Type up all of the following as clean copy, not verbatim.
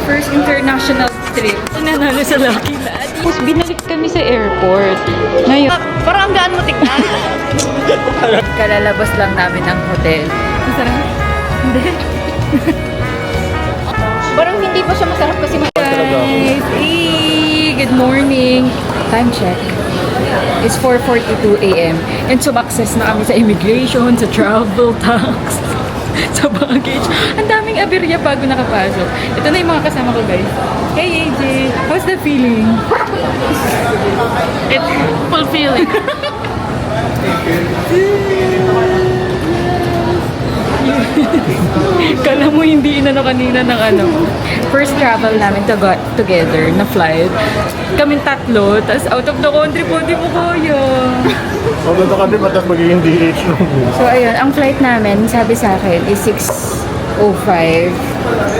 first international trip. Nanalo sa Lucky Land. Tapos binalik kami sa airport. Ngayon, Parang ang gaan mo tignan. kalalabas lang namin ng hotel. Masarap? Hindi. Parang hindi pa siya masarap kasi Guys, good morning. Time check. It's 4:42 a.m. And sumakses na kami sa immigration, sa travel tax, sa baggage. Ang daming aberya bago nakapasok. Ito na yung mga kasama ko, guys. Hey, AJ. How's the feeling? it's fulfilling. Kala mo hindi inano kanina ng ano. First travel namin together na flight. Kaming tatlo, tas out of the country po, di mo kaya. Although ka din matang magiging DH nung So ayun, ang flight namin, sabi sa akin, is 6:05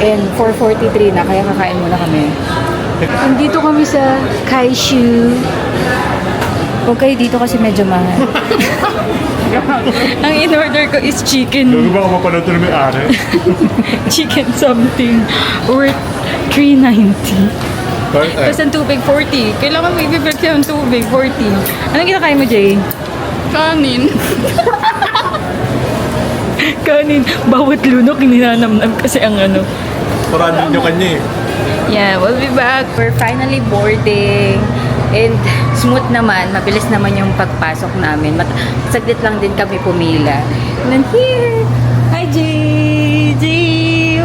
and 4:43 na, kaya kakain muna kami. Nandito kami sa Kaishu. Okay, dito kasi medyo mahal. Ang in-order ko is chicken. Gago ba ako mapanood ito na may-ari? Chicken something worth 390. Tapos ang tubig, 40. Kailangan mo i-break siya ng tubig, 40. Anong kinakain mo, Jay? Kanin. Kanin. Bawat lunok, ninanamnam kasi ang ano. Paranin nyo kanya eh. Yeah, we'll be back. We're finally boarding. And smooth naman, mabilis naman yung pagpasok namin. Saglit lang din kami pumila. And then here, hi Jay! Jay!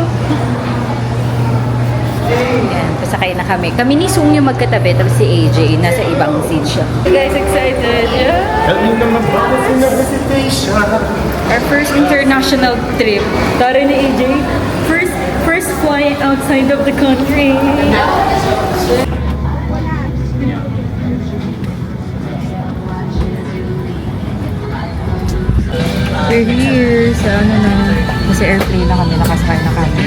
Yan, pasakay na kami. Kami ni Sung yung magkatabi, tapos si AJ, nasa ibang seat siya. You guys excited? Yeah! Kanina magbago sa recitation. Our first international trip. Tara ni AJ, first flying outside of the country. We're here sa ano na, sa airplane na kami, nakasakay na kami.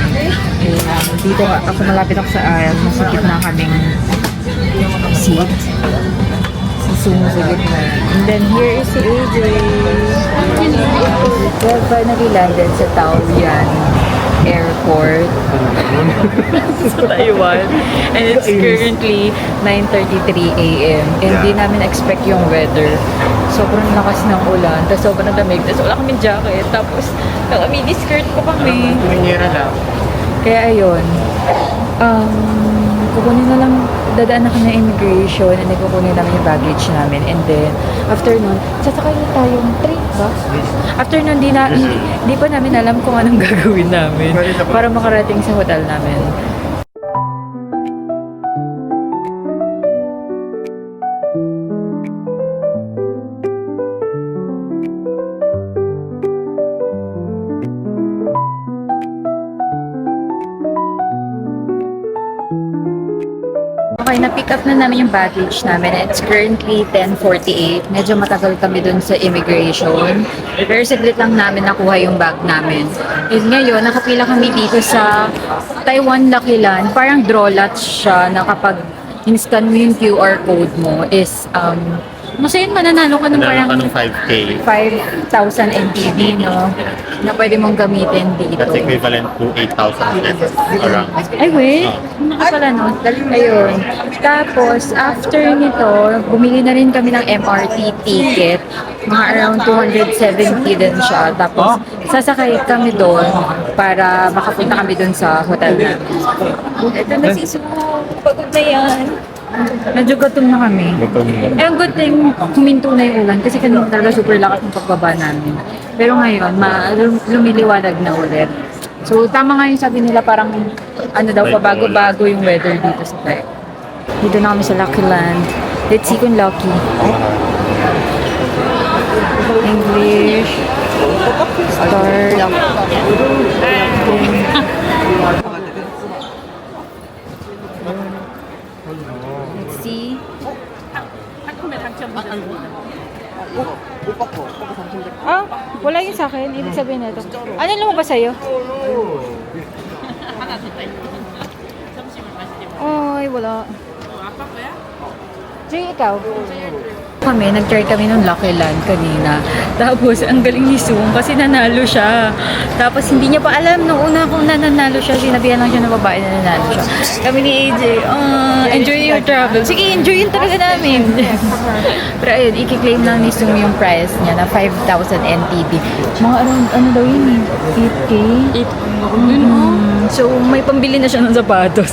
Kaya dito ako malapit ako sa aisle, nasa gitna kaming seat. Si Sung sa gitna. And then here is si AJ. We have finally landed sa Taoyuan Airport sa Taiwan. And it's currently 9:33 a.m. And di namin expect yung weather. Sobrang lakas ng ulan, tapos sobrang lamig, tapos wala kaming jacket, tapos naka-mini skirt pa kami. Tuminyera lang. Kaya ayun, kukunin na lang, dadaan na kami ng immigration, and then kukunin namin yung baggage namin, and then after nun, sasakay na tayong train ba? After nun, di pa namin alam kung anong gagawin namin para makarating sa hotel namin. Okay, na-pick up na namin yung baggage namin. It's currently 10:48. Medyo matagal kami dun sa immigration. Pero saglit lang namin nakuha yung bag namin. And ngayon, nakapila kami dito sa Taiwan Lucky Land. Parang draw lot siya na kapag in-scan mo yung QR code mo is, masaya mananalo ka ng parang Ka ng 5K. 5,000 NTD, no? Na pwede mong gamitin dito. That's equivalent to 8,000 pesos around. Ay, wait. Ano ka pala, no? Ayun. Tapos, after nito, bumili na rin kami ng MRT ticket. Mga around 270 din siya. Tapos, sasakay kami doon para makapunta kami doon sa hotel namin. Ito na si Su. Pagod na yan. Medyo gutom na kami. Eh, ang good thing, huminto na yung ulan kasi kanina talaga super lakas ng pagbaba namin. Pero ngayon, lumiliwanag na ulit. So, tama nga yung sabi nila parang ano daw, pabago-bago yung weather dito sa Tayo. Dito na kami sa Lucky Land. Let's see kung lucky. English. Start. Let's see. Ah, wala yun sa akin. Ibig sabihin na ito. Ano yung lumabas sa'yo? Ay, wala. Jay, ikaw? kami, nag-try kami ng Lucky Land kanina. Tapos, ang galing ni Zoom kasi nanalo siya. Tapos, hindi niya pa alam nung una kung nanalo siya. Sinabihan lang siya ng babae na nanalo siya. Kami ni AJ, enjoy your travel. Sige, enjoy yun talaga namin. Pero ayun, i-claim lang ni Zoom yung price niya na 5,000 NTD. Mga ano daw yun? 8K? 8. So, may pambili na siya ng sapatos.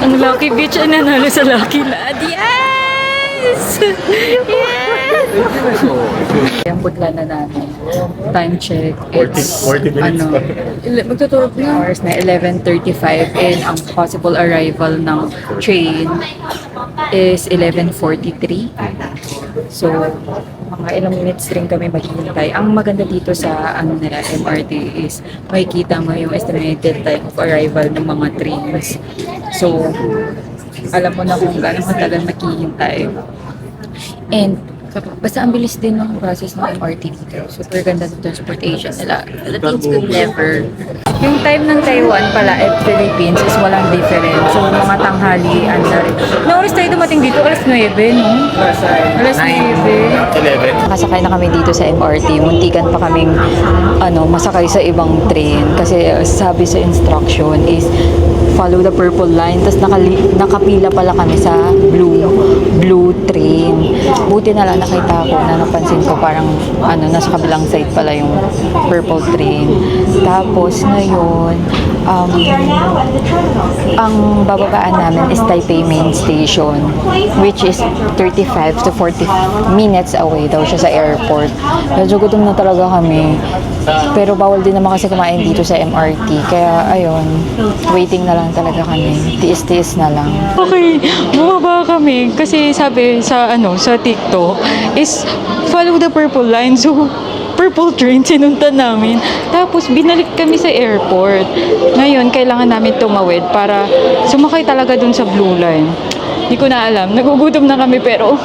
Ang Lucky Beach ay nanalo sa Lucky Land. Yes! Yes! Yung putla na namin. Time check. 40 minutes pa. Magtuturo po yung hours na 11:35 and ang possible arrival ng train is 11:43. So, mga ilang minutes rin kami maghihintay. Ang maganda dito sa nila MRT is makikita mo yung estimated time of arrival ng mga trains. So, alam mo na kung gaano matagal maghihintay. And basta ang bilis din ng process ng MRT dito. Super ganda ng transportation nila. Philippines will never. Yung time ng Taiwan pala at Philippines is walang difference. So, mga tanghalian na rin. Na oras tayo dumating dito? Alas 9, no? Alas 9. 11. Nakasakay na kami dito sa MRT. Muntikan pa kaming masakay sa ibang train. Kasi sabi sa instruction is follow the purple line. Tapos nakapila pala kami sa blue train. Buti na lang nakita ko na napansin ko parang nasa kabilang side pala yung purple train. Tapos ngayon, ang bababaan namin is Taipei Main Station, which is 35 to 40 minutes away daw siya sa airport. Medyo gutom na talaga kami. Pero bawal din naman kasi kumain dito sa MRT. Kaya ayun, waiting na lang talaga kami. Tiis-tiis na lang. Okay, bumaba kami kasi sabi sa sa TikTok is follow the purple line. So, purple train sinuntan namin. Tapos binalik kami sa airport. Ngayon, kailangan namin tumawid para sumakay talaga dun sa blue line. Hindi ko na alam. Nagugutom na kami pero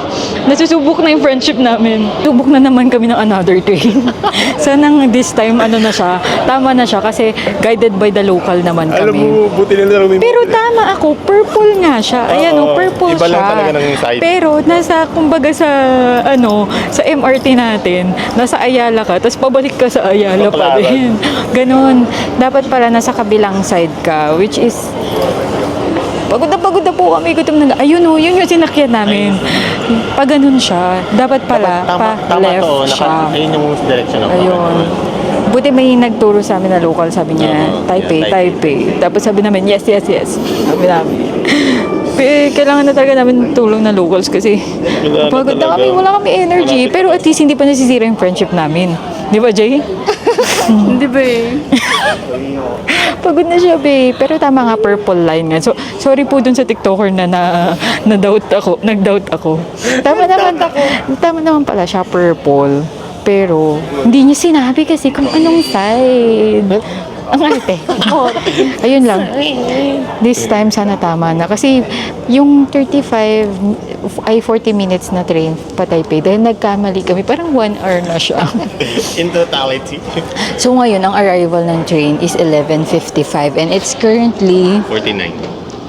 nasusubok na yung friendship namin. Subok na naman kami ng another train. Sanang this time na siya. Tama na siya kasi guided by the local naman Alam kami. mo, buti na lang may... Pero tama ako, purple nga siya. Ayan purple iba siya. lang talaga ng side. Pero nasa, kumbaga sa, sa MRT natin, nasa Ayala ka, tapos pabalik ka sa Ayala pa din. Ganon. Dapat pala nasa kabilang side ka, which is, pagod na po kami, gutom na. Ayun yun yung sinakyan namin. Pag ganun siya, dapat pala, tama left siya. Ayun yung direction ng Ayun. Buti may nagturo sa amin na local, sabi niya, Taipei. Tapos sabi namin, yes. Sabi namin. Kailangan na talaga namin tulong na locals kasi pagod na kami, wala kami energy. Pero at least hindi pa nasisira yung friendship namin. Di ba, Jay? Hindi ba eh? Pagod na siya, babe. Pero tama nga, purple line nga. So, sorry po dun sa TikToker na-doubt ako. Nag-doubt ako. Tama naman pala siya, purple. Pero, hindi niya sinabi kasi kung anong side. Ang arte. Ayun lang. This time, sana tama na. Kasi, yung 40 minutes na train pa Taipei, dahil nagkamali kami, parang 1 hour na siya. In totality. So, ngayon, ang arrival ng train is 11:55 and it's currently 49.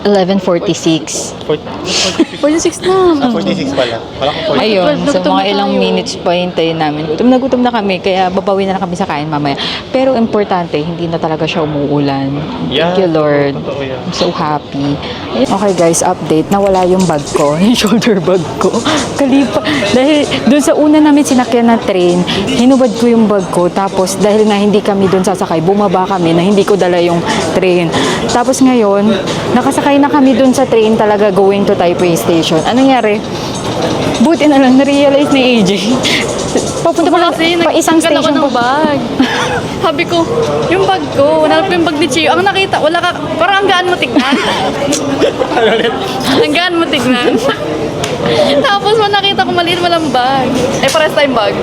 11:46. 46 na. 46 pala. Wala ko 40. Ayun, so Gutom na mga ilang tayo. minutes pa hintayin namin. Gutom na kami, kaya babawi na kami sa kain mamaya. Pero importante, hindi na talaga siya umuulan. Yeah. Thank you, Lord. Totoo yan. I'm so happy. Okay guys, update. Nawala yung bag ko, yung shoulder bag ko. Kalipa. Dahil dun sa una namin sinakyan na train, hinubad ko yung bag ko. Tapos dahil nga hindi kami dun sasakay, bumaba kami na hindi ko dala yung train. Tapos ngayon, nakasakay na kami dun sa train talaga going to Taipei Station. Anong nangyari? Buti na lang, na-realize ni AJ. Papunta pa lang, pa isang station ng bag. Sabi ko, yung bag ko, wala pa yung bag ni Chio. Ang nakita, wala ka, parang ang gaan mo tignan. Ang gaan mo tignan. Tapos nakita ko maliit walang bag. Pares tayong bag.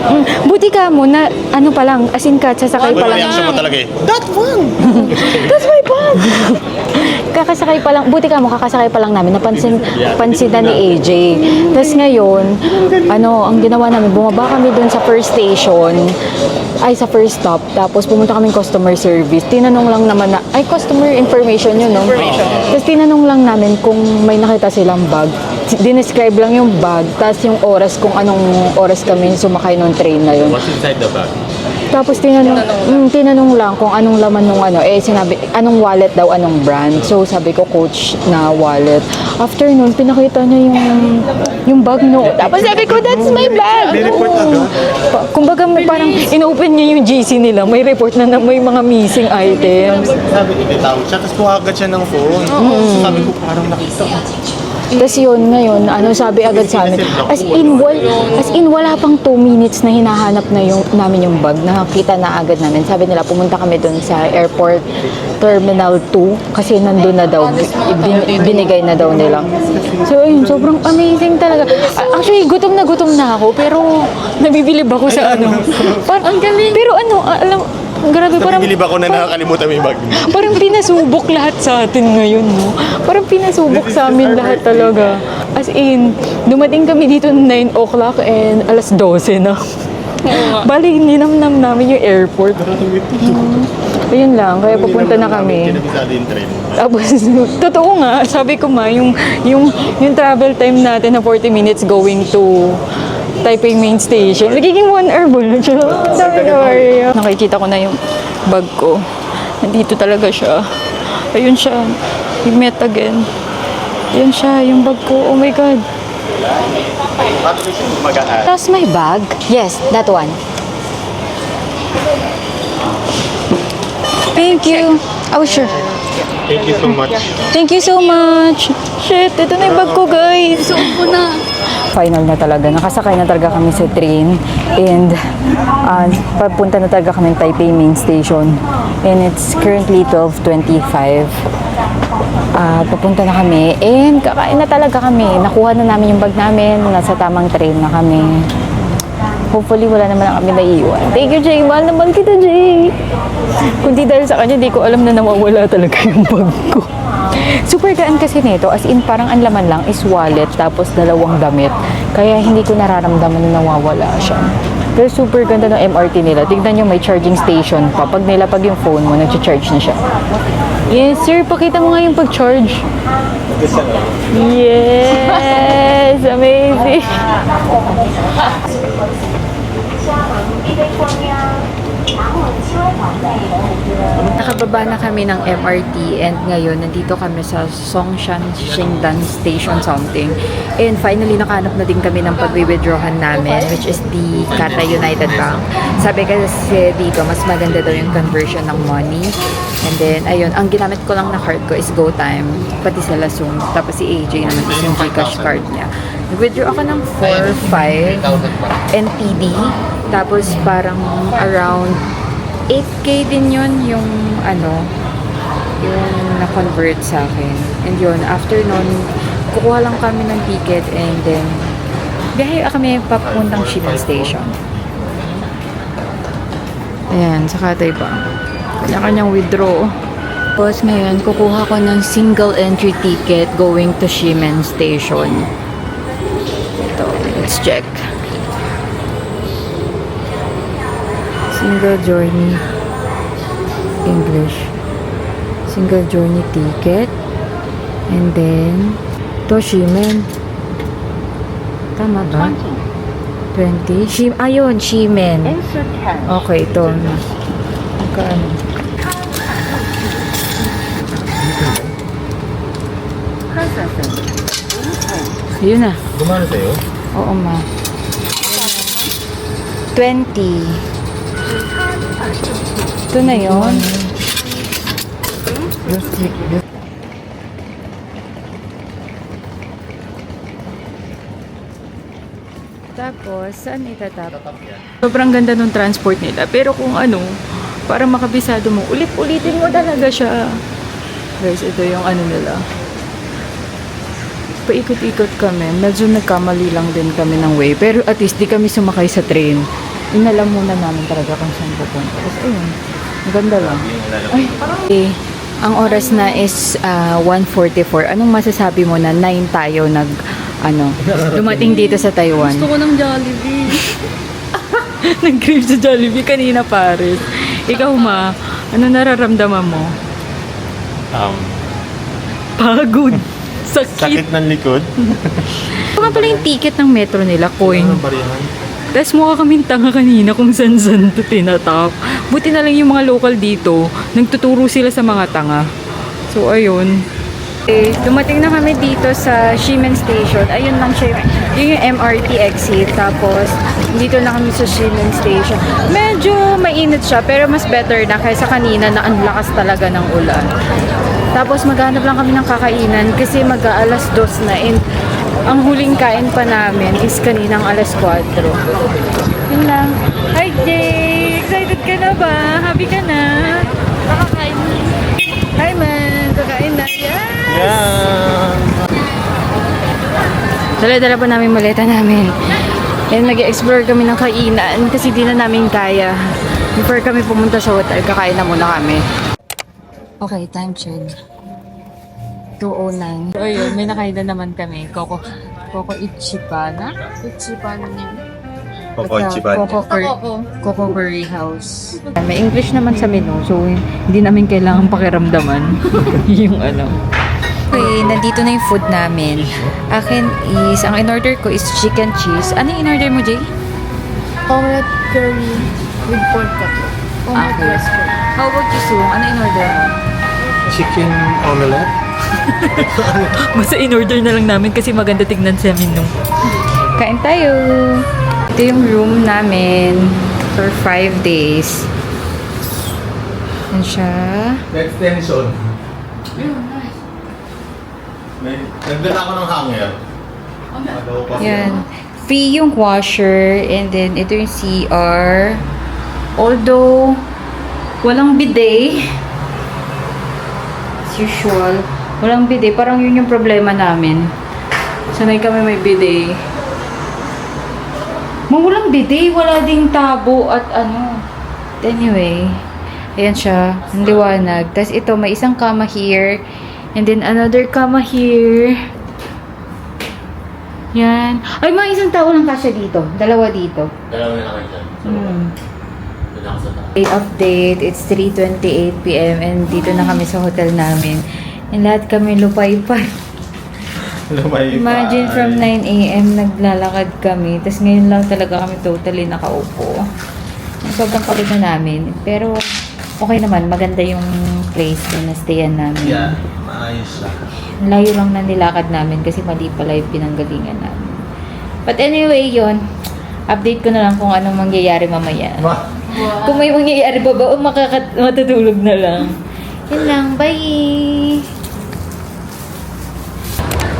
Buti ka mo na pa lang, as in ka, sasakay pa lang. Reaction mo talaga eh. That's my bag! Kakasakay pa lang, buti ka mo, kakasakay pa lang namin, pansin na ni AJ. Tapos ngayon, ang ginawa namin, bumaba kami dun sa first station, sa first stop, tapos pumunta kaming customer service. Tinanong lang naman customer information yun, no? Tapos tinanong lang namin kung may nakita silang bag. dinescribe lang yung bag, tapos yung oras kung anong oras kami sumakay nung train na yun. What's inside the bag? Tapos tinanong lang kung anong laman nung ano, sinabi, anong wallet daw, anong brand. So sabi ko, Coach na wallet. After nun, pinakita niya yung bag no. Tapos sabi ko, that's my bag. May report agad? Kumbaga parang inopen niya yung GC nila, may report na may mga missing items. Sabi ko, tawag siya, tapos puhagat siya ng phone. So sabi ko, parang nakita ko. Tapos yun ngayon, sabi agad sa amin, as in wala pang 2 minutes na hinahanap na namin yung bag, nakakita na agad namin. Sabi nila, pumunta kami dun sa airport terminal 2 kasi nandun na daw, binigay na daw nila. So ayun, sobrang amazing talaga. Actually, gutom na ako, pero nabibilib ako sa ano. Ang galing. Pero alam, grabe, parang Nabilib ako na nakakalimutan mo yung bag. parang pinasubok lahat sa atin ngayon, no? Parang pinasubok sa amin lahat talaga. As in, dumating kami dito 9 o'clock and alas 12 na. Bali, ninamnam namin yung airport. Ayun lang, kaya papunta na kami. Kinabisado yung train. Tapos, totoo nga, sabi ko yung travel time natin na 40 minutes going to Taipei Main Station. Nagiging 1 hour ba na siya? Sabi ko, nakikita ko na yung bag ko. Nandito talaga siya. Ayun siya. We met again. Ayun siya, yung bag ko. Oh my God. Paano ko siya mag-aaral? That's my bag? Yes, that one. Thank you. Oh, sure. Thank you so much. Thank you so much. Shit, ito na yung bag ko, guys. Suot ko na. Final na talaga. Nakasakay na talaga kami sa train and papunta na talaga kami ng Taipei Main Station. And it's currently 12:25. Papunta na kami and kakain na talaga kami. Nakuha na namin yung bag namin. Nasa tamang train na kami. Hopefully, wala naman kami naiiwan. Thank you, Jay. Mahal naman kita, Jay. Kundi dahil sa kanya, di ko alam na nawawala talaga yung bag ko. Super gaan kasi nito, as in parang ang laman lang is wallet tapos 2 damit. Kaya hindi ko nararamdaman na nawawala siya. Pero super ganda ng MRT nila. Tignan nyo, may charging station pa. Pag nilapag yung phone mo, nag-charge na siya. Yes, sir. Pakita mo nga yung pag-charge. Yes! Amazing! Nakababa na kami ng MRT and ngayon nandito kami sa Songshan Shingdan Station something. And finally nakahanap na din kami ng pag-withdrawhan namin, which is the Kata United Bank. Sabi kasi dito mas maganda daw yung conversion ng money. And then ayun, ang ginamit ko lang na card ko is GoTime, pati sa Lasung. Tapos si AJ naman is yung Gcash card niya. Nag-withdraw ako ng 4-5 NTD. Tapos parang around 8K din yun yung yung na-convert sa akin. And yun, after nun, kukuha lang kami ng ticket and then biyahe kami papuntang shipping station. Ayan, sa Katay Bank. Kanya-kanyang withdraw. Tapos ngayon, kukuha ko ng single entry ticket going to Shimen Station. Ito, let's check. Single journey English. Single journey ticket. And then, to Shimen. Tama ba? 20? Ayun, Shimen. Okay, ito. Magkano? Ayun na. Gumano sa'yo? Oo, ma. 20. Ito na yun. Tapos, saan itatap? Sobrang ganda ng transport nila. Pero kung para makabisado mo, ulit-ulitin mo talaga siya. Guys, ito yung nila. Paikot-ikot kami. Medyo nagkamali lang din kami ng way. Pero at least di kami sumakay sa train. Inalam muna namin talaga kung saan pupunta. Tapos ayun, ang ganda lang. Ay, ang oras na is 1:44. Anong masasabi mo na 9 tayo dumating dito sa Taiwan? Gusto ko ng Jollibee. Nag-crave sa Jollibee kanina, Paris. Ikaw, ma, ano nararamdaman mo? Pagod. Sakit ng likod. Ito nga pala yung ticket ng metro nila, coin. Ano barihan? Tapos mukha kaming tanga kanina kung saan-saan ito tinatak. Buti na lang yung mga local dito, nagtuturo sila sa mga tanga. So, ayun. Okay, dumating na kami dito sa Shimen Station. Ayun lang siya yun yung MRT exit. Tapos, dito na kami sa Shimen Station. Medyo mainit siya, pero mas better na kaysa kanina na ang lakas talaga ng ulan. Tapos, maghanap lang kami ng kakainan kasi mag-aalas 2 na. And ang huling kain pa namin is kaninang alas 4. Yun lang. Hi, Jay! Excited ka na ba? Happy ka na? Nakakain. Hi, man! Kakain na. Yes! Yan! Dala-dala pa namin maleta namin. And nag-explore kami ng kainan kasi di na namin kaya. Before kami pumunta sa hotel, kakain na muna kami. Okay, time check. 2:09. So, ayun, may nakain na naman kami. Coco Ichipana? Ichipana niya. Coco Curry House. May English naman sa menu, so hindi namin kailangan pakiramdaman yung ano. Okay, nandito na yung food namin. Akin is, ang in-order ko is chicken cheese. Ano yung in-order mo, Jay? Omelette curry with pork cutlet. Okay. How about you, Sung? Ano in-order mo? Chicken omelette? Basta in-order na lang namin kasi maganda tignan sa menu. Kain tayo! Ito yung room namin for 5 days. Yan siya. Extension. Nagdala ako ng hanger. Yan. Free yung washer and then ito yung CR. Although, walang bidet. As usual. Walang bidet. Parang yun yung problema namin. Sanay kami may bidet. Walang bidet. Wala ding tabo at ano. Anyway. Ayan siya. Ang liwanag. Tapos ito, may isang kama here. And then another kama here. Yan. Ay, mga isang tao lang kasi dito. Dalawa dito. Dalawa na kayo dyan. Update. It's 3:28 PM and dito na kami sa hotel namin. And lahat kami lupay-pay. Imagine from 9 AM naglalakad kami. Tapos ngayon lang talaga kami totally nakaupo. Sobrang pagod na namin. Pero okay naman. Maganda yung place na stayan namin. Yeah, maayos siya. Layo lang na nilakad namin kasi mali pala yung pinanggalingan namin. But anyway, yon, update ko na lang kung anong mangyayari mamaya. Kung may mangyayari pa ba o matutulog na lang. Yun lang, bye!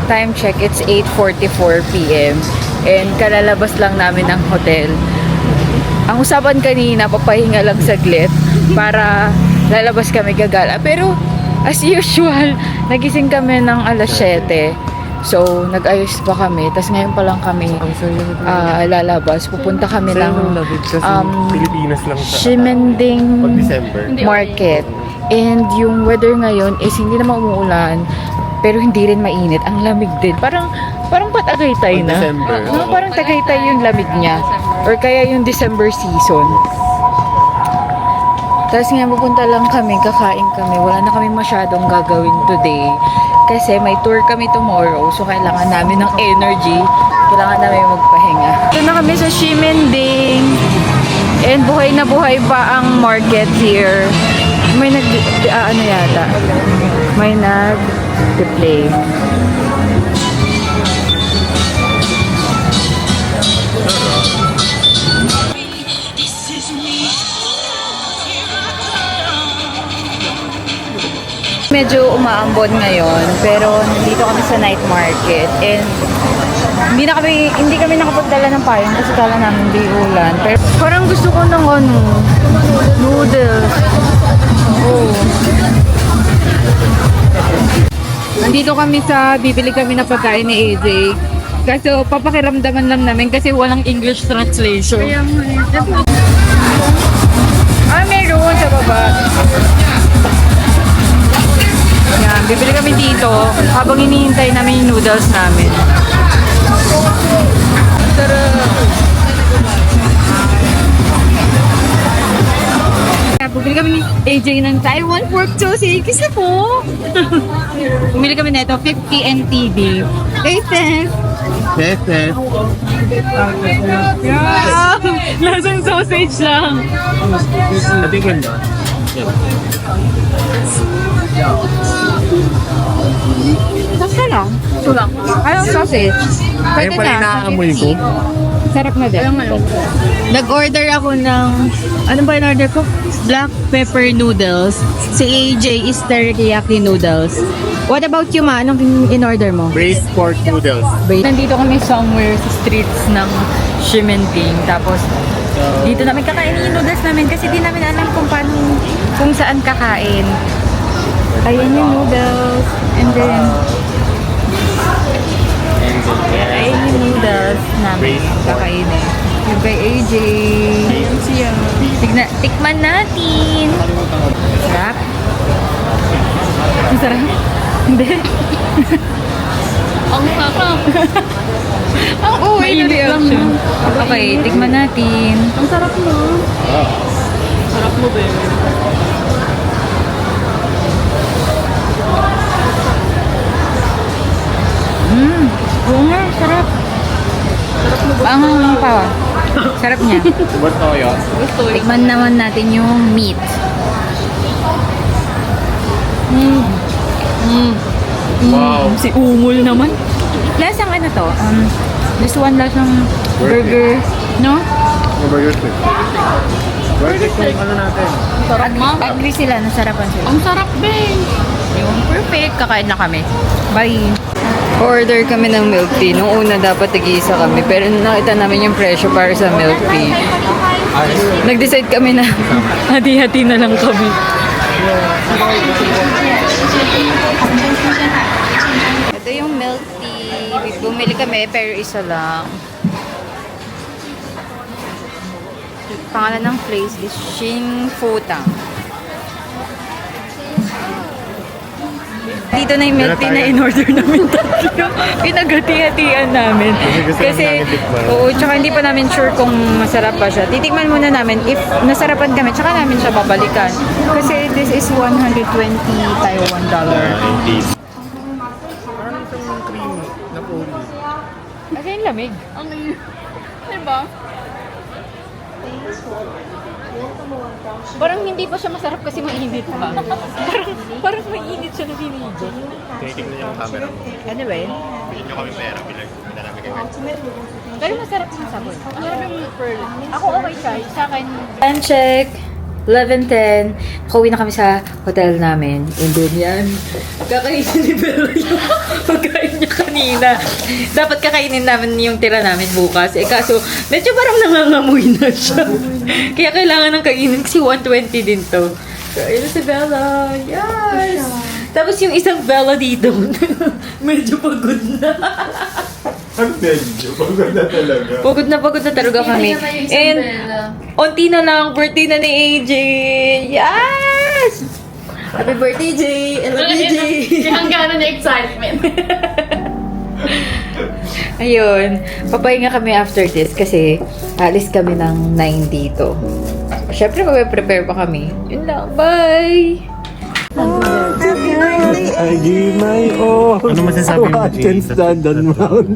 Time check, it's 8:44 PM. And kalalabas lang namin ng hotel. Ang usapan kanina, papahinga lang saglit para lalabas kami gagala. Pero as usual, nagising kami ng alas 7. So, nag-ayos pa kami. Tapos ngayon pa lang kami lalabas. Pupunta kami ng Pilipinas lang sa Shimending pag December. Market. And yung weather ngayon is hindi naman umuulan, pero hindi rin mainit. Ang lamig din. Parang patagaytay na. December. No, parang tagaytay yung lamig niya. Or kaya yung December season. Tapos nga pupunta lang kami, kakain kami. Wala na kami masyadong gagawin today. Kasi may tour kami tomorrow. So kailangan namin ng energy. Kailangan namin magpahinga. Ito na kami sa Shimending. And buhay na buhay pa ang market here. May ano yata. May nag-play. Medyo umaambon ngayon, pero nandito kami sa night market and hindi kami nakapagdala ng payong kasi kala namin di ulan. Pero parang gusto ko ng noodles. Oh. Nandito kami bibili kami ng pagkain ni AJ. Kaso papakiramdaman lang namin kasi walang English translation. Meron sa baba. Yan, bibili kami dito habang hinihintay namin yung noodles namin. Bumili kami ni AJ ng Taiwan pork sausage. Kasi po. Bumili kami nito, 50 NTD. Hey, Tess. Yes, yes. Yeah. Lasang sausage lang. Ating ganda. Basta lang. Ito lang. Anong sausage? Ayun pala yung naaamoy ko. Sarap na din. Nag-order ako ng, ano ba in-order ko? Black pepper noodles. Si AJ is teriyaki noodles. What about you, ma? Anong in-order mo? Braised pork noodles. Nandito kami somewhere sa streets ng Shimenting. Tapos, dito namin kakain yung noodles namin kasi di namin alam kung saan kakain. Ayan yung noodles. And then, ayan yung noodles namin kakainin. Yung kay AJ. Siya. Tikman natin. Sarap. Ang sarap. Hindi. Ang sarap. Ang uwi na reaction. Okay, tikman natin. Ang sarap mo. Sarap mo, baby. Oo nga, sarap. Ang pa. Sarap niya. Ba't ko yun? Gusto eh. Tikman naman natin yung meat. Wow. Si Umul naman. Lasang ano to? This one lasang burger. No? Yung burger steak. Burger steak ano natin? Sarap mo. Agree sila, nasarapan sila. Ang sarap, babe. Yung perfect, kakain na kami. Bye! Order kami ng milk tea. Nung una dapat tig-isa kami, pero nakita namin yung presyo para sa milk tea. Nag-decide kami na hati-hati na lang kami. Ito yung milk tea. Bumili kami pero isa lang. Pangalan ng place is Shin Futang. Dito na yung milk tea na in-order namin tatlo. Pinaghati-hatian namin. Kasi namin tikman. oo, tsaka hindi pa namin sure kung masarap pa siya. Titikman muna namin. If nasarapan kami, tsaka namin siya babalikan. Kasi this is 120 Taiwan dollar. Indeed. Parang isang cream na foamy. Kasi yung lamig. Ang diba? Parang hindi pa siya masarap kasi mainit pa. parang mainit siya na binigyan. Tinitignan niyo yung camera mo. Anyway, Bilhin niyo kami pera. Bilhin namin kayo. pero masarap yung sabon. Sarap yung pearl. Ako okay siya. Sa akin, time check. 11:10. Nakauwi na kami sa hotel namin. And then yan. Kakainin ni Bella yung pagkain niya kanina. Dapat kakainin namin yung tira namin bukas. Eh kaso, medyo parang nangangamoy na siya. Kaya kailangan ng kainin kasi 120 din to. Kain na si Bella. Yes! Tapos yung isang Bella dito, medyo pagod na. Medyo. Pagod na talaga. Pagod na talaga kami. And, onti na lang, birthday na ni AJ. Yes! Happy birthday, Jay! I love you, Jay! Hanggang niya excitement. Ayun, papahinga kami after this kasi alis kami ng 9 dito. Siyempre, mag-prepare pa kami. Yun lang, bye! I give my all. Ano masasabi mo, So I can Jay? stand on mountain.